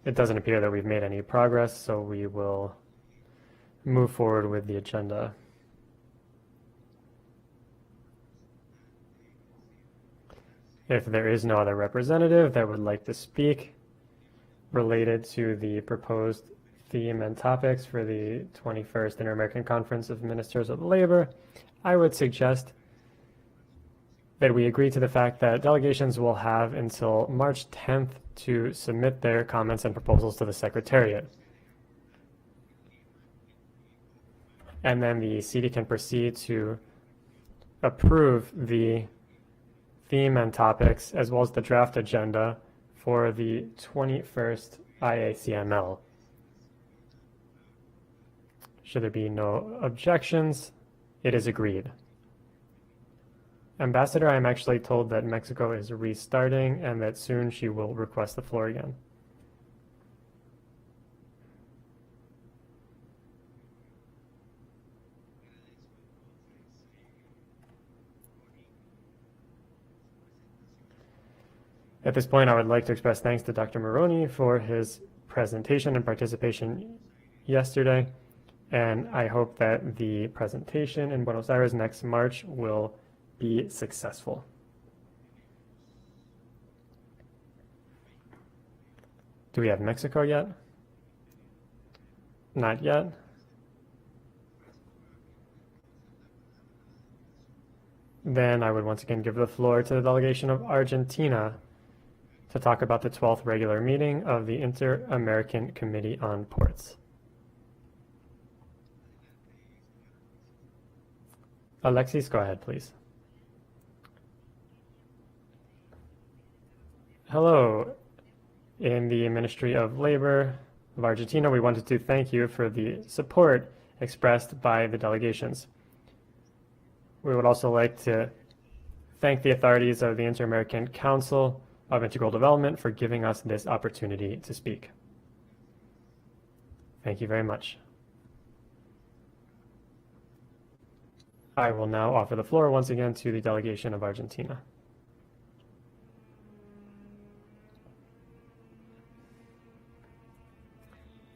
It doesn't appear that we've made any progress, so we will move forward with the agenda. If there is no other representative that would like to speak related to the proposed theme and topics for the 21st Inter-American Conference of Ministers of Labor, I would suggest that we agree to the fact that delegations will have until March 10th to submit their comments and proposals to the Secretariat. And then the CD can proceed to approve the theme and topics as well as the draft agenda for the 21st IACML. Should there be no objections, it is agreed. Ambassador, I am actually told that Mexico is restarting and that soon she will request the floor again. At this point, I would like to express thanks to Dr. Moroni for his presentation and participation yesterday, and I hope that the presentation in Buenos Aires next March will be successful. Do we have Mexico yet? Not yet. Then I would once again give the floor to the delegation of Argentina to talk about the 12th regular meeting of the Inter-American Committee on Ports. Alexis, go ahead, please. Hello. In the Ministry of Labor of Argentina, we wanted to thank you for the support expressed by the delegations. We would also like to thank the authorities of the Inter-American Council of Integral Development for giving us this opportunity to speak. Thank you very much. I will now offer the floor once again to the delegation of Argentina.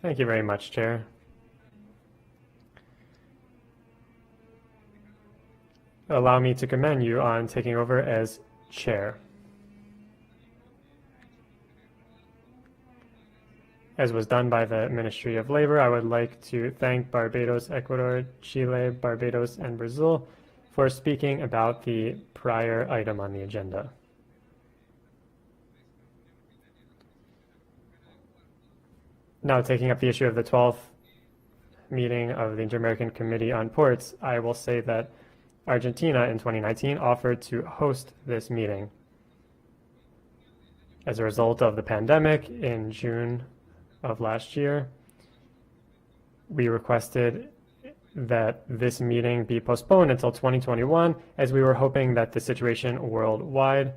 Thank you very much, Chair. Allow me to commend you on taking over as Chair. As was done by the Ministry of Labor, I would like to thank Barbados, Ecuador, Chile, Barbados, and Brazil for speaking about the prior item on the agenda. Now, taking up the issue of the 12th meeting of the Inter-American Committee on Ports, I will say that Argentina in 2019 offered to host this meeting. As a result of the pandemic in June of last year, we requested that this meeting be postponed until 2021, as we were hoping that the situation worldwide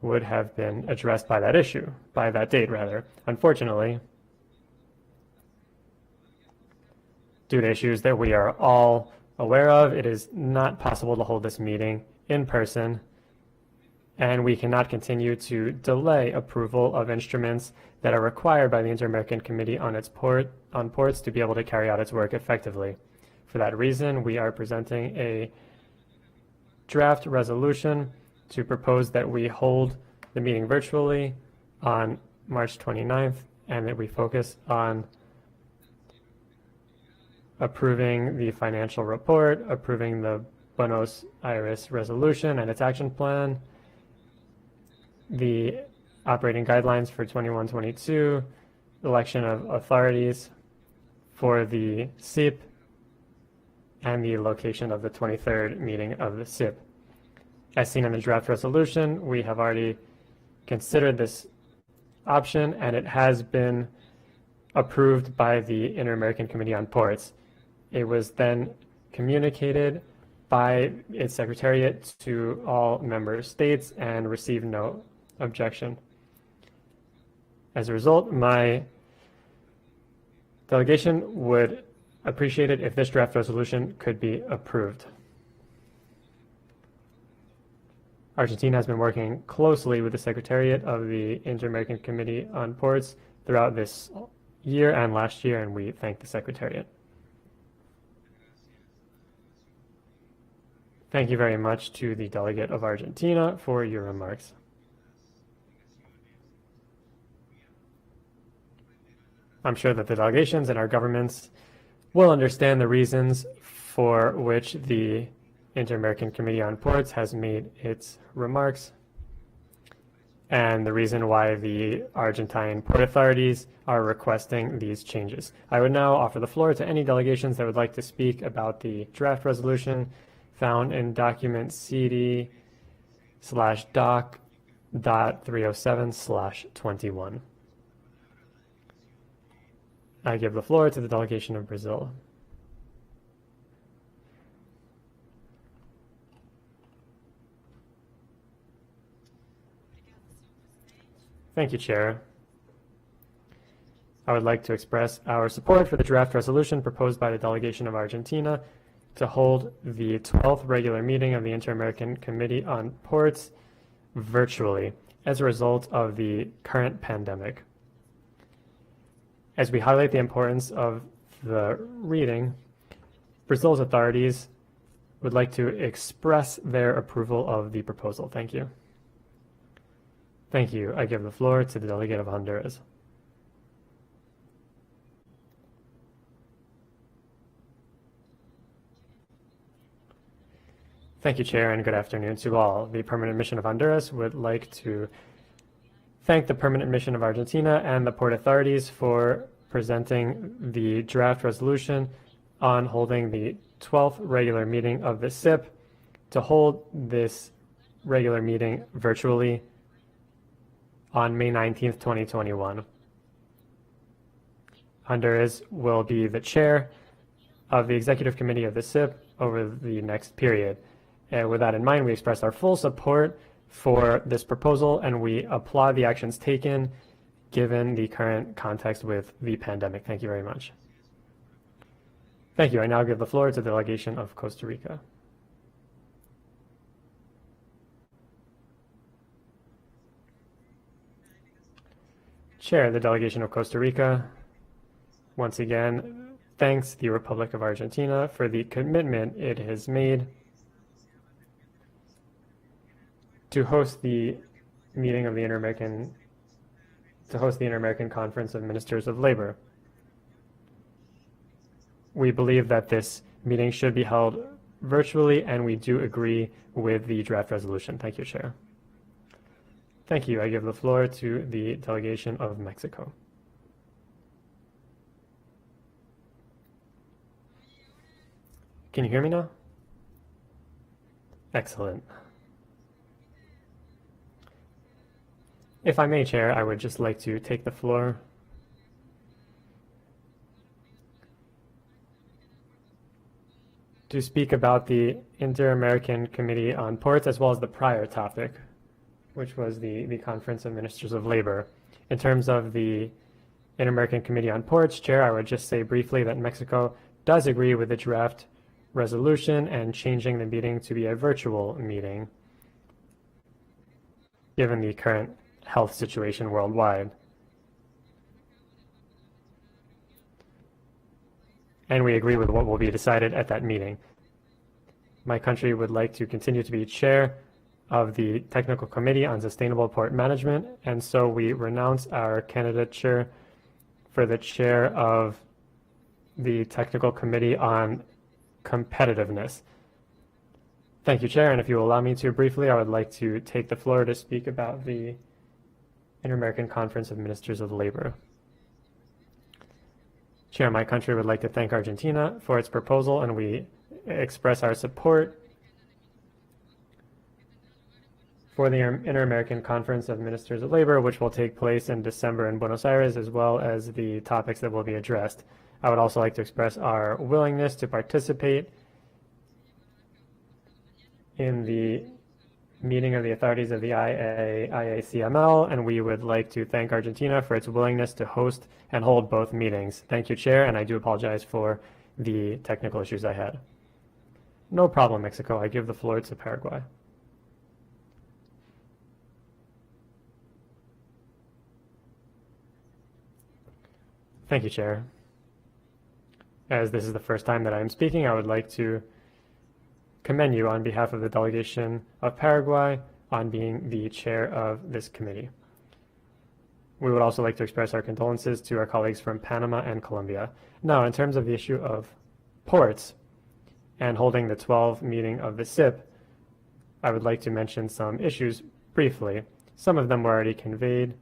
would have been addressed by that date rather. Unfortunately, due to issues that we are all aware of, it is not possible to hold this meeting in person, and we cannot continue to delay approval of instruments that are required by the Inter-American Committee on Ports to be able to carry out its work effectively. For that reason, we are presenting a draft resolution to propose that we hold the meeting virtually on March 29th and that we focus on approving the financial report, approving the Buenos Aires resolution and its action plan, the operating guidelines for 21-22, election of authorities for the SIP, and the location of the 23rd meeting of the SIP. As seen in the draft resolution, we have already considered this option, and it has been approved by the Inter-American Committee on Ports. It was then communicated by its secretariat to all member states and received no objection. As a result, my delegation would appreciate it if this draft resolution could be approved. Argentina has been working closely with the Secretariat of the Inter-American Committee on Ports throughout this year and last year, and we thank the Secretariat. Thank you very much to the delegate of Argentina for your remarks. I'm sure that the delegations and our governments will understand the reasons for which the Inter-American Committee on Ports has made its remarks and the reason why the Argentine port authorities are requesting these changes. I would now offer the floor to any delegations that would like to speak about the draft resolution found in document CD/doc.307/21. I give the floor to the delegation of Brazil. Thank you, Chair. I would like to express our support for the draft resolution proposed by the delegation of Argentina to hold the 12th regular meeting of the Inter-American Committee on Ports virtually as a result of the current pandemic. As we highlight the importance of the reading, Brazil's authorities would like to express their approval of the proposal. Thank you. Thank you. I give the floor to the delegate of Honduras. Thank you, Chair, and good afternoon to all. The Permanent Mission of Honduras would like to thank the Permanent Mission of Argentina and the Port Authorities for presenting the draft resolution on holding the 12th regular meeting of the SIP to hold this regular meeting virtually on May 19th, 2021. Honduras will be the chair of the Executive Committee of the SIP over the next period. And with that in mind, we express our full support for this proposal, and we applaud the actions taken given the current context with the pandemic. Thank you very much. Thank you. I now give the floor to the delegation of Costa Rica. Chair, the delegation of Costa Rica once again thanks the Republic of Argentina for the commitment it has made to host the meeting of the Inter-American Conference of Ministers of Labor. We believe that this meeting should be held virtually, and we do agree with the draft resolution. Thank you, Chair. Thank you. I give the floor to the delegation of Mexico. Can you hear me now? Excellent. If I may, Chair, I would just like to take the floor to speak about the Inter-American Committee on Ports, as well as the prior topic, which was the Conference of Ministers of Labor. In terms of the Inter-American Committee on Ports, Chair, I would just say briefly that Mexico does agree with the draft resolution and changing the meeting to be a virtual meeting, given the current health situation worldwide. And we agree with what will be decided at that meeting. My country would like to continue to be chair of the Technical Committee on Sustainable Port Management, and so we renounce our candidature for the chair of the Technical Committee on Competitiveness. Thank you, Chair, and if you will allow me to briefly, I would like to take the floor to speak about the Inter-American Conference of Ministers of Labor. Chair, my country would like to thank Argentina for its proposal, and we express our support for the Inter-American Conference of Ministers of Labor, which will take place in December in Buenos Aires, as well as the topics that will be addressed. I would also like to express our willingness to participate in the meeting of the authorities of the IACML, and we would like to thank Argentina for its willingness to host and hold both meetings. Thank you, Chair, and I do apologize for the technical issues I had. No problem, Mexico. I give the floor to Paraguay. Thank you, Chair. As this is the first time that I am speaking, I would like to commend you on behalf of the delegation of Paraguay on being the chair of this committee. We would also like to express our condolences to our colleagues from Panama and Colombia. Now, in terms of the issue of ports and holding the 12 meeting of the SIP, I would like to mention some issues briefly. Some of them were already conveyed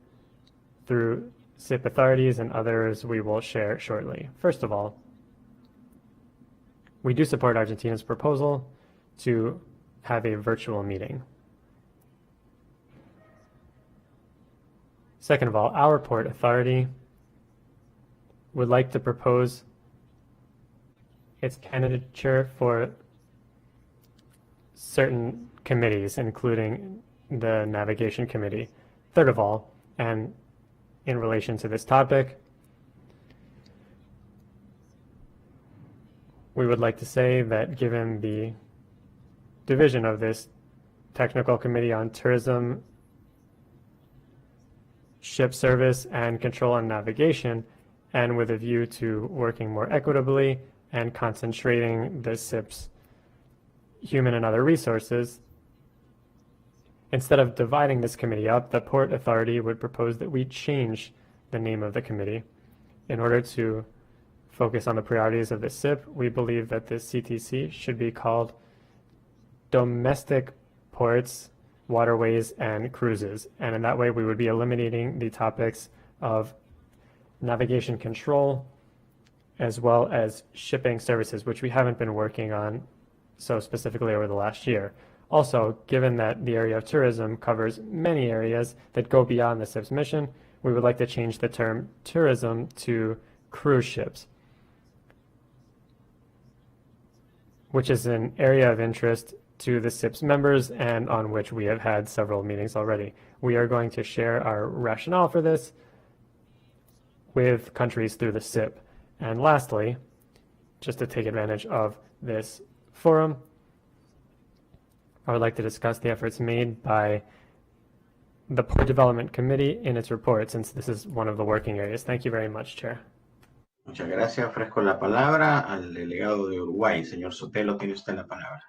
through SIP authorities, and others we will share shortly. First of all, we do support Argentina's proposal to have a virtual meeting. Second of all, our port authority would like to propose its candidature for certain committees, including the Navigation Committee. Third of all, and in relation to this topic, we would like to say that given the division of this technical committee on tourism, ship service, and control and navigation, and with a view to working more equitably and concentrating the SIP's human and other resources, instead of dividing this committee up, the Port Authority would propose that we change the name of the committee. In order to focus on the priorities of the SIP, we believe that this CTC should be called Domestic Ports, Waterways, and Cruises. And in that way, we would be eliminating the topics of navigation control as well as shipping services, which we haven't been working on so specifically over the last year. Also, given that the area of tourism covers many areas that go beyond the SIP's mission, we would like to change the term tourism to cruise ships, which is an area of interest to the SIP's members and on which we have had several meetings already. We are going to share our rationale for this with countries through the SIP. And lastly, just to take advantage of this forum, I would like to discuss the efforts made by the Port Development Committee in its report, since this is one of the working areas. Thank you very much, Chair. Muchas gracias. Ofrezco la palabra al delegado de Uruguay. Señor Sotelo, tiene usted la palabra.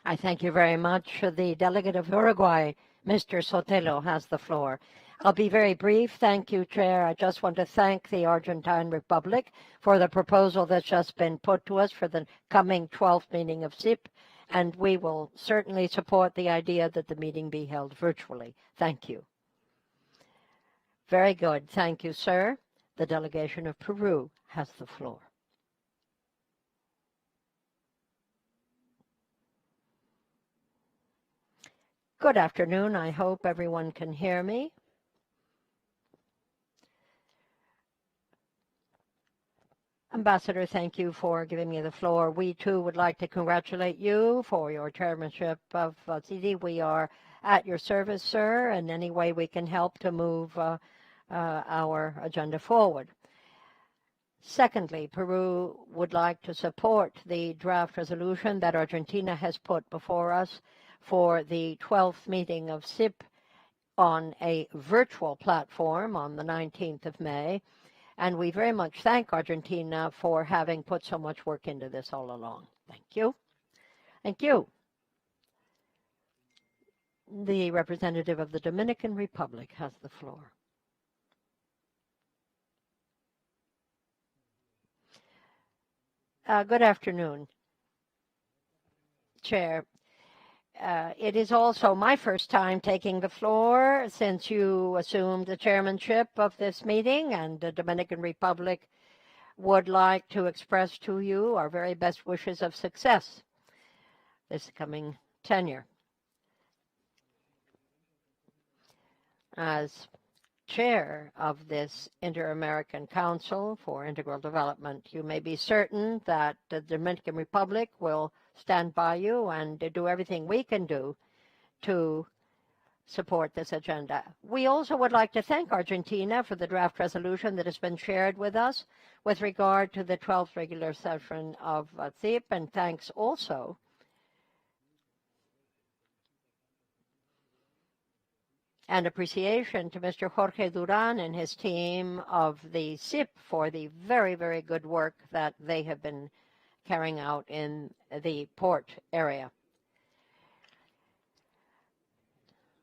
I thank you very much. The delegate of Uruguay, Mr. Sotelo, has the floor. I'll be very brief. Thank you, Chair. I just want to thank the Argentine Republic for the proposal that's just been put to us for the coming 12th meeting of SIP, and we will certainly support the idea that the meeting be held virtually. Thank you. Very good. Thank you, sir. The delegation of Peru has the floor. Good afternoon. I hope everyone can hear me. Ambassador, thank you for giving me the floor. We too would like to congratulate you for your chairmanship of CD. We are at your service, sir, in any way we can help to move our agenda forward. Secondly, Peru would like to support the draft resolution that Argentina has put before us for the 12th meeting of SIP on a virtual platform on the 19th of May. And we very much thank Argentina for having put so much work into this all along. Thank you. Thank you. The representative of the Dominican Republic has the floor. Good afternoon, Chair. It is also my first time taking the floor since you assumed the chairmanship of this meeting, and the Dominican Republic would like to express to you our very best wishes of success this coming tenure. As chair of this Inter-American Council for Integral Development, you may be certain that the Dominican Republic will stand by you and do everything we can do to support this agenda. We also would like to thank Argentina for the draft resolution that has been shared with us with regard to the 12th regular session of SIP, and thanks also and appreciation to Mr. Jorge Duran and his team of the SIP for the very, very good work that they have been carrying out in the port area.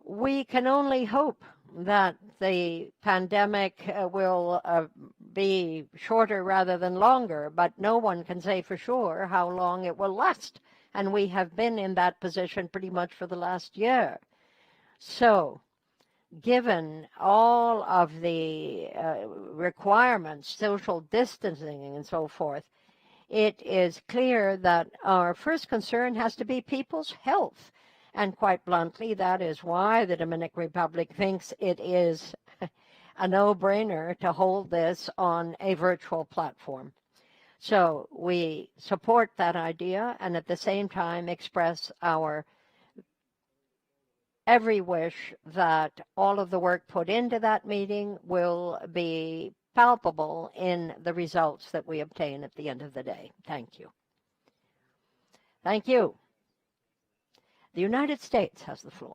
We can only hope that the pandemic will be shorter rather than longer, but no one can say for sure how long it will last. And we have been in that position pretty much for the last year. So, given all of the requirements, social distancing and so forth, it is clear that our first concern has to be people's health. And quite bluntly, that is why the Dominican Republic thinks it is a no-brainer to hold this on a virtual platform. So we support that idea and at the same time express our every wish that all of the work put into that meeting will be palpable in the results that we obtain at the end of the day. Thank you. Thank you. The United States has the floor.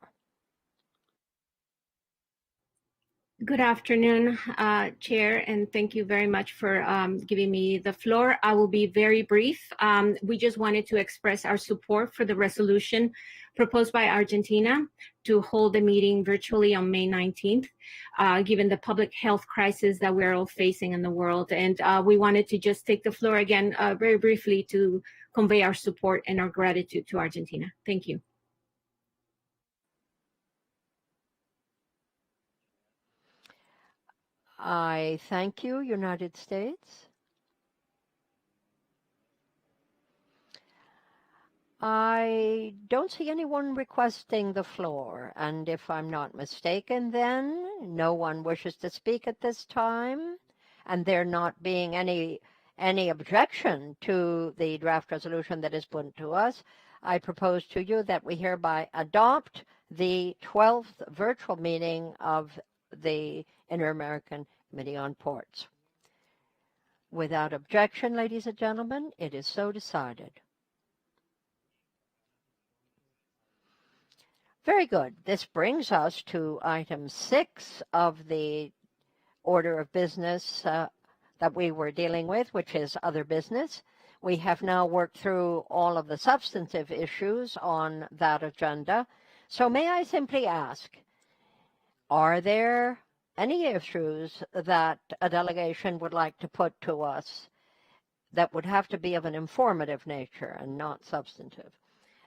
Good afternoon, Chair, and thank you very much for giving me the floor. I will be very brief. We just wanted to express our support for the resolution proposed by Argentina to hold the meeting virtually on May 19th, given the public health crisis that we're all facing in the world. And we wanted to just take the floor again very briefly to convey our support and our gratitude to Argentina. Thank you. I thank you, United States. I don't see anyone requesting the floor, and if I'm not mistaken, then no one wishes to speak at this time, and there not being any objection to the draft resolution that is put to us, I propose to you that we hereby adopt the 12th virtual meeting of the Inter-American Committee on Ports. Without objection, ladies and gentlemen, it is so decided. Very good. This brings us to item 6 of the order of business that we were dealing with, which is other business. We have now worked through all of the substantive issues on that agenda. So may I simply ask, are there any issues that a delegation would like to put to us that would have to be of an informative nature and not substantive?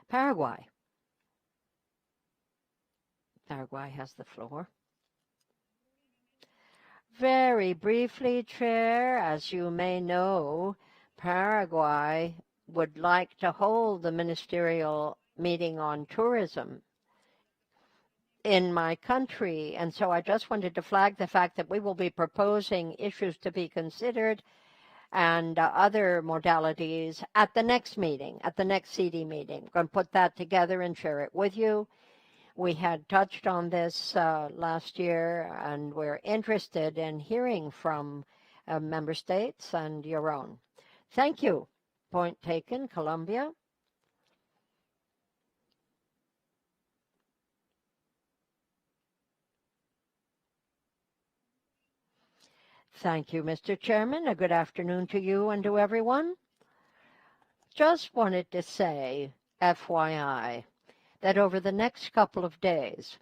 Paraguay. Paraguay has the floor. Very briefly, Chair, as you may know, Paraguay would like to hold the ministerial meeting on tourism in my country, and so I just wanted to flag the fact that we will be proposing issues to be considered and other modalities at the next meeting, at the next CD meeting. We're going to put that together and share it with you. We had touched on this last year, and we're interested in hearing from member states and your own. Thank you. Point taken. Colombia. Thank you, Mr. Chairman. A good afternoon to you and to everyone. Just wanted to say, FYI, that over the next couple of days,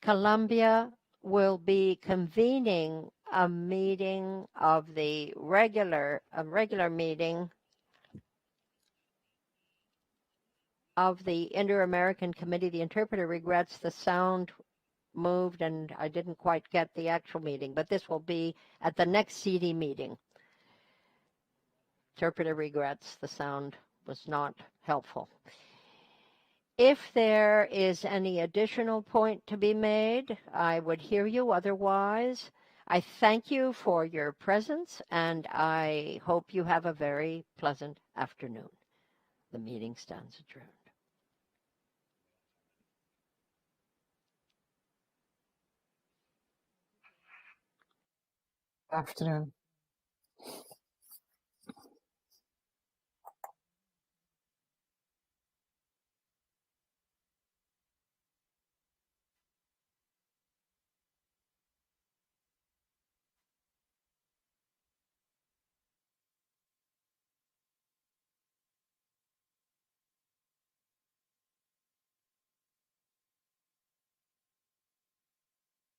Colombia will be convening a meeting of the regular meeting of the Inter-American Committee. The interpreter regrets the sound moved and I didn't quite get the actual meeting, but this will be at the next CD meeting. Interpreter regrets the sound was not helpful. If there is any additional point to be made, I would hear you. Otherwise, I thank you for your presence, and I hope you have a very pleasant afternoon. The meeting stands adjourned. Afternoon.